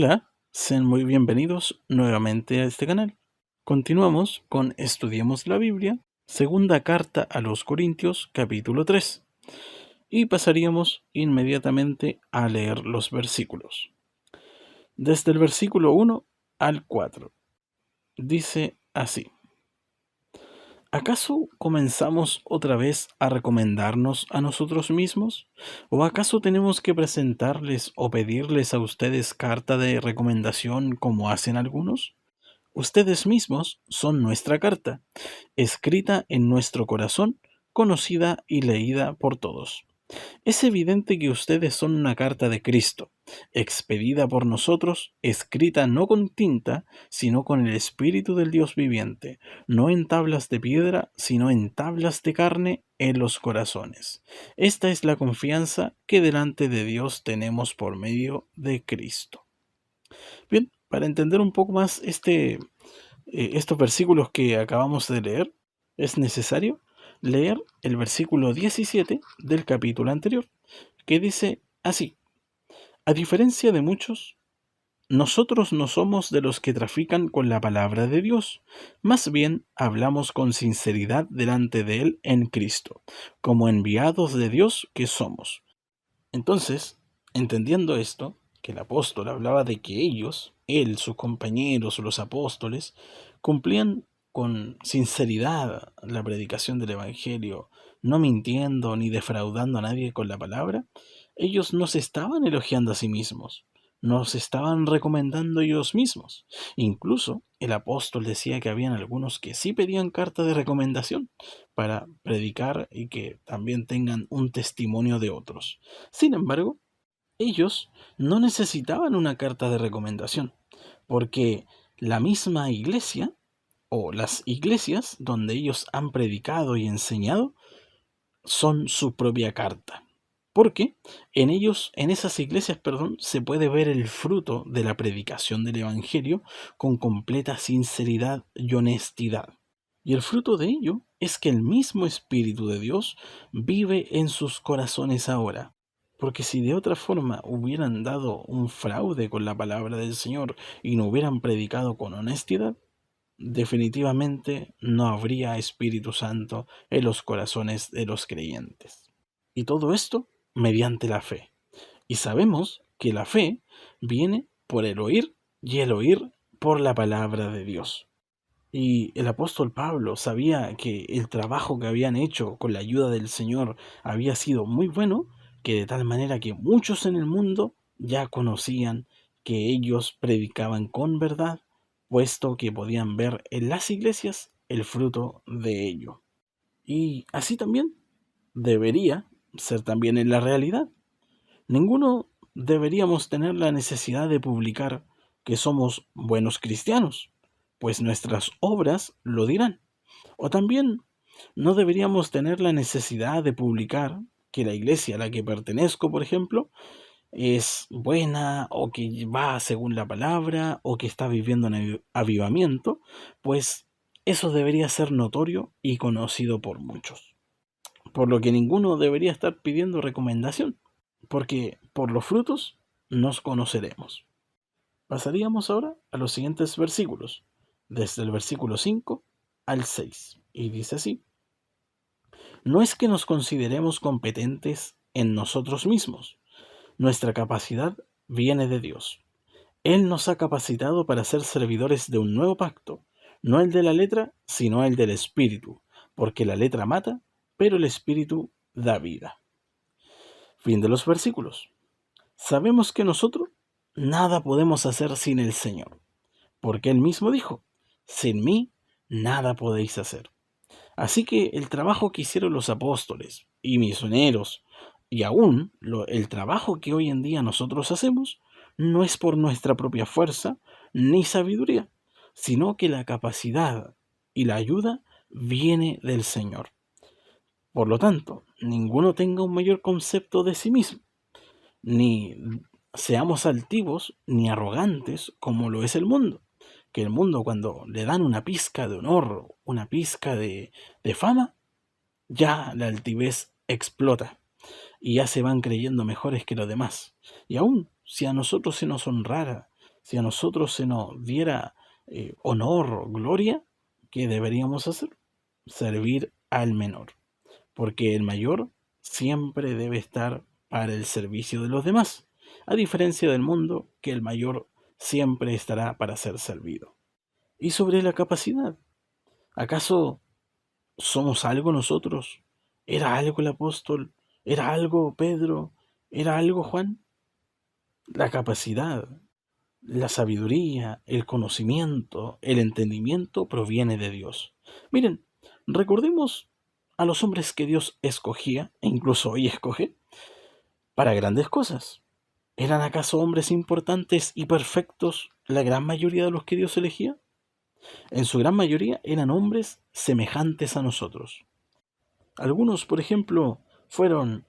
Hola, sean muy bienvenidos nuevamente a este canal. Continuamos con Estudiemos la Biblia, segunda carta a los Corintios, capítulo 3, y pasaríamos inmediatamente a leer los versículos. Desde el versículo 1 al 4, dice así: ¿Acaso comenzamos otra vez a recomendarnos a nosotros mismos? ¿O acaso tenemos que presentarles o pedirles a ustedes carta de recomendación como hacen algunos? Ustedes mismos son nuestra carta, escrita en nuestro corazón, conocida y leída por todos. Es evidente que ustedes son una carta de Cristo, expedida por nosotros, escrita no con tinta, sino con el Espíritu del Dios viviente, no en tablas de piedra, sino en tablas de carne en los corazones. Esta es la confianza que delante de Dios tenemos por medio de Cristo. Bien, para entender un poco más estos versículos que acabamos de leer, es necesario leer el versículo 17 del capítulo anterior, que dice así: a diferencia de muchos, nosotros no somos de los que trafican con la palabra de Dios, más bien hablamos con sinceridad delante de Él en Cristo, como enviados de Dios que somos. Entonces, entendiendo esto, que el apóstol hablaba de que ellos, él, sus compañeros, los apóstoles, cumplían con sinceridad la predicación del Evangelio, no mintiendo ni defraudando a nadie con la palabra, ellos no se estaban elogiando a sí mismos, no se estaban recomendando ellos mismos. Incluso el apóstol decía que habían algunos que sí pedían carta de recomendación para predicar y que también tengan un testimonio de otros. Sin embargo, ellos no necesitaban una carta de recomendación, porque la misma iglesia o las iglesias donde ellos han predicado y enseñado son su propia carta. Porque en esas iglesias, perdón, se puede ver el fruto de la predicación del evangelio con completa sinceridad y honestidad. Y el fruto de ello es que el mismo Espíritu de Dios vive en sus corazones ahora. Porque si de otra forma hubieran dado un fraude con la palabra del Señor y no hubieran predicado con honestidad, definitivamente no habría Espíritu Santo en los corazones de los creyentes. Y todo esto mediante la fe. Y sabemos que la fe viene por el oír y el oír por la palabra de Dios. Y el apóstol Pablo sabía que el trabajo que habían hecho con la ayuda del Señor había sido muy bueno, que de tal manera que muchos en el mundo ya conocían que ellos predicaban con verdad, puesto que podían ver en las iglesias el fruto de ello. Y así también debería ser también en la realidad. Ninguno deberíamos tener la necesidad de publicar que somos buenos cristianos, pues nuestras obras lo dirán. O también no deberíamos tener la necesidad de publicar que la iglesia a la que pertenezco, por ejemplo, es buena o que va según la palabra o que está viviendo en avivamiento, pues eso debería ser notorio y conocido por muchos. Por lo que ninguno debería estar pidiendo recomendación, porque por los frutos nos conoceremos. Pasaríamos ahora a los siguientes versículos, desde el versículo 5 al 6, y dice así: no es que nos consideremos competentes en nosotros mismos, nuestra capacidad viene de Dios. Él nos ha capacitado para ser servidores de un nuevo pacto, no el de la letra, sino el del Espíritu, porque la letra mata, pero el Espíritu da vida. Fin de los versículos. Sabemos que nosotros nada podemos hacer sin el Señor, porque Él mismo dijo: sin mí nada podéis hacer. Así que el trabajo que hicieron los apóstoles y misioneros, y aún el trabajo que hoy en día nosotros hacemos, no es por nuestra propia fuerza ni sabiduría, sino que la capacidad y la ayuda viene del Señor. Por lo tanto, ninguno tenga un mayor concepto de sí mismo, ni seamos altivos ni arrogantes como lo es el mundo. Que el mundo, cuando le dan una pizca de honor, una pizca de fama, ya la altivez explota y ya se van creyendo mejores que los demás. Y aún si a nosotros se nos honrara Si a nosotros se nos diera honor, gloria, ¿qué deberíamos hacer? Servir al menor, porque el mayor siempre debe estar para el servicio de los demás, a diferencia del mundo, que el mayor siempre estará para ser servido. Y sobre la capacidad, ¿acaso somos algo nosotros? ¿Era algo el apóstol? ¿Era algo Pedro? ¿Era algo Juan? La capacidad, la sabiduría, el conocimiento, el entendimiento proviene de Dios. Miren, recordemos a los hombres que Dios escogía, e incluso hoy escoge, para grandes cosas. ¿Eran acaso hombres importantes y perfectos la gran mayoría de los que Dios elegía? En su gran mayoría eran hombres semejantes a nosotros. Algunos, por ejemplo, fueron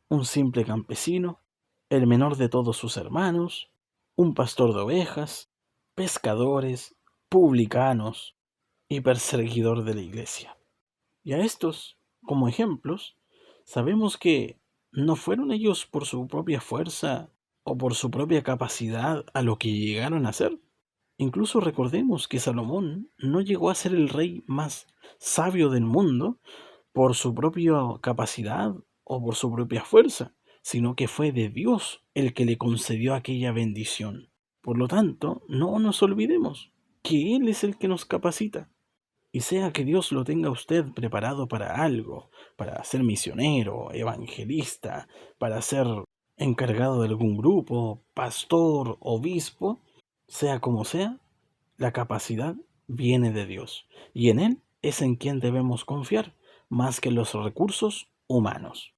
un simple campesino, el menor de todos sus hermanos, un pastor de ovejas, pescadores, publicanos y perseguidor de la iglesia. Y a estos, como ejemplos, sabemos que no fueron ellos por su propia fuerza o por su propia capacidad a lo que llegaron a ser. Incluso recordemos que Salomón no llegó a ser el rey más sabio del mundo por su propia capacidad o por su propia fuerza, sino que fue de Dios el que le concedió aquella bendición. Por lo tanto, no nos olvidemos que Él es el que nos capacita. Y sea que Dios lo tenga a usted preparado para algo, para ser misionero, evangelista, para ser encargado de algún grupo, pastor, obispo, sea como sea, la capacidad viene de Dios. Y en Él es en quien debemos confiar, más que en los recursos humanos.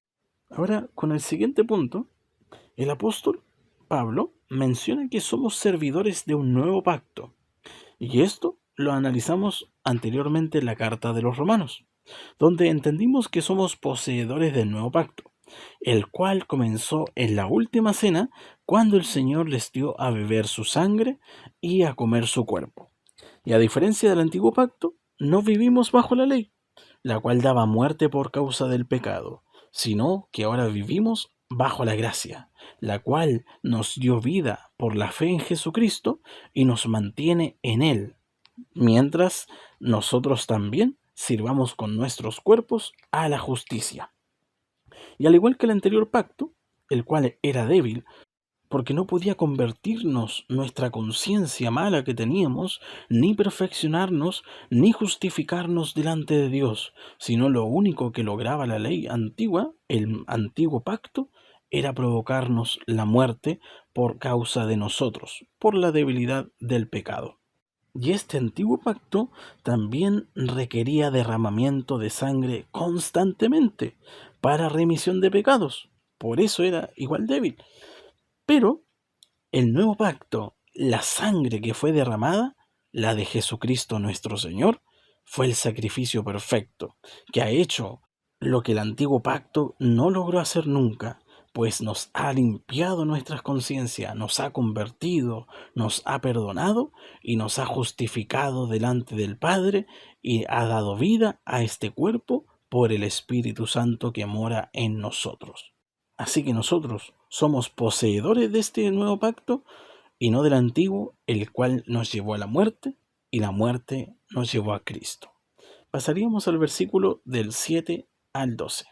Ahora, con el siguiente punto, el apóstol Pablo menciona que somos servidores de un nuevo pacto. Y esto lo analizamos anteriormente en la carta de los Romanos, donde entendimos que somos poseedores del nuevo pacto, el cual comenzó en la última cena cuando el Señor les dio a beber su sangre y a comer su cuerpo. Y a diferencia del antiguo pacto, no vivimos bajo la ley, la cual daba muerte por causa del pecado, sino que ahora vivimos bajo la gracia, la cual nos dio vida por la fe en Jesucristo y nos mantiene en Él, mientras nosotros también sirvamos con nuestros cuerpos a la justicia. Y al igual que el anterior pacto, el cual era débil, porque no podía convertirnos nuestra conciencia mala que teníamos, ni perfeccionarnos, ni justificarnos delante de Dios, sino lo único que lograba la ley antigua, el antiguo pacto, era provocarnos la muerte por causa de nosotros, por la debilidad del pecado. Y este antiguo pacto también requería derramamiento de sangre constantemente para remisión de pecados. Por eso era igual débil. Pero el nuevo pacto, la sangre que fue derramada, la de Jesucristo nuestro Señor, fue el sacrificio perfecto, que ha hecho lo que el antiguo pacto no logró hacer nunca, pues nos ha limpiado nuestras conciencias, nos ha convertido, nos ha perdonado y nos ha justificado delante del Padre y ha dado vida a este cuerpo por el Espíritu Santo que mora en nosotros. Así que nosotros somos poseedores de este nuevo pacto y no del antiguo, el cual nos llevó a la muerte y la muerte nos llevó a Cristo. Pasaríamos al versículo del 7 al 12.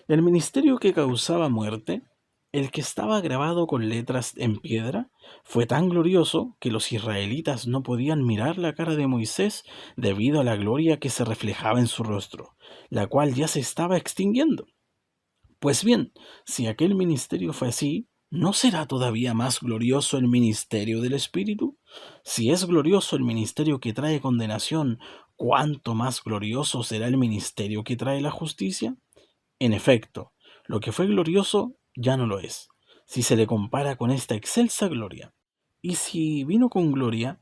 El ministerio que causaba muerte, el que estaba grabado con letras en piedra, fue tan glorioso que los israelitas no podían mirar la cara de Moisés debido a la gloria que se reflejaba en su rostro, la cual ya se estaba extinguiendo. Pues bien, si aquel ministerio fue así, ¿no será todavía más glorioso el ministerio del Espíritu? Si es glorioso el ministerio que trae condenación, ¿cuánto más glorioso será el ministerio que trae la justicia? En efecto, lo que fue glorioso ya no lo es, si se le compara con esta excelsa gloria. Y si vino con gloria,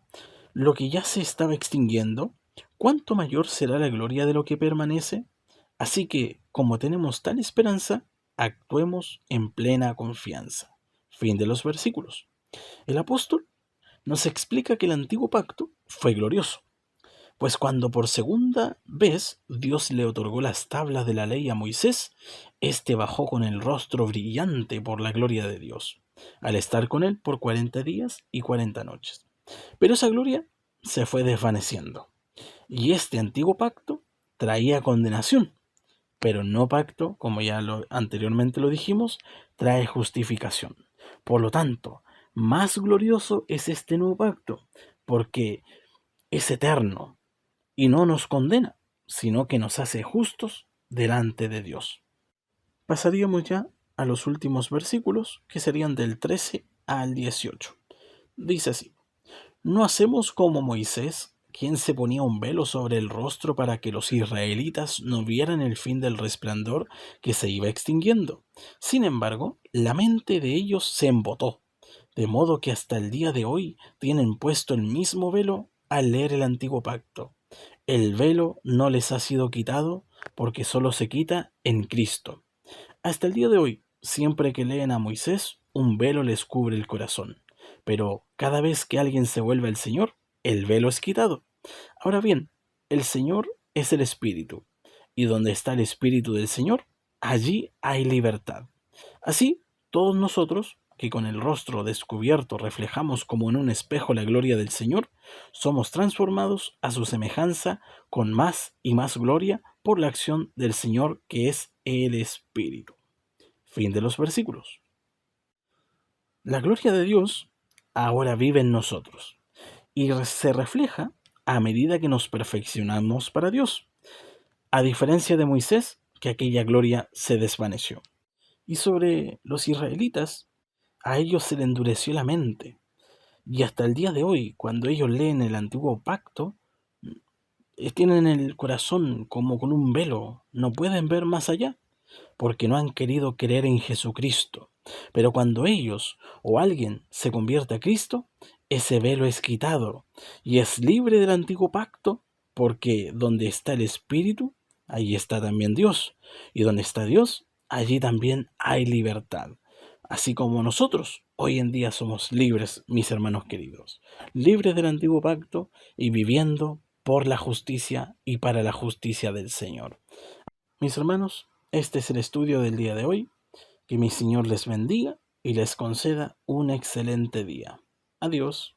lo que ya se estaba extinguiendo, ¿cuánto mayor será la gloria de lo que permanece? Así que, como tenemos tal esperanza, actuemos en plena confianza. Fin de los versículos. El apóstol nos explica que el antiguo pacto fue glorioso, pues cuando por segunda vez Dios le otorgó las tablas de la ley a Moisés, éste bajó con el rostro brillante por la gloria de Dios. al estar con Él por 40 días y 40 noches. Pero esa gloria se fue desvaneciendo. Y este antiguo pacto traía condenación, pero no pacto, como ya anteriormente lo dijimos, trae justificación. Por lo tanto, más glorioso es este nuevo pacto, porque es eterno y no nos condena, sino que nos hace justos delante de Dios. Pasaríamos ya a los últimos versículos, que serían del 13 al 18. Dice así: ¿No hacemos como Moisés, quien se ponía un velo sobre el rostro para que los israelitas no vieran el fin del resplandor que se iba extinguiendo? Sin embargo, la mente de ellos se embotó, de modo que hasta el día de hoy tienen puesto el mismo velo al leer el antiguo pacto. El velo no les ha sido quitado, porque solo se quita en Cristo. Hasta el día de hoy, siempre que leen a Moisés, un velo les cubre el corazón. Pero cada vez que alguien se vuelve al Señor, el velo es quitado. Ahora bien, el Señor es el Espíritu, y donde está el Espíritu del Señor, allí hay libertad. Así, todos nosotros, que con el rostro descubierto reflejamos como en un espejo la gloria del Señor, somos transformados a su semejanza con más y más gloria por la acción del Señor, que es el Espíritu. Fin de los versículos. La gloria de Dios ahora vive en nosotros y se refleja a medida que nos perfeccionamos para Dios, a diferencia de Moisés, que aquella gloria se desvaneció. Y sobre los israelitas, a ellos se le endureció la mente, y hasta el día de hoy, cuando ellos leen el antiguo pacto, tienen el corazón como con un velo, no pueden ver más allá, porque no han querido creer en Jesucristo. Pero cuando ellos o alguien se convierte a Cristo, ese velo es quitado y es libre del antiguo pacto, porque donde está el Espíritu, allí está también Dios. Y donde está Dios, allí también hay libertad. Así como nosotros hoy en día somos libres, mis hermanos queridos, libres del antiguo pacto y viviendo por la justicia y para la justicia del Señor. Mis hermanos, este es el estudio del día de hoy. Que mi Señor les bendiga y les conceda un excelente día. Adiós.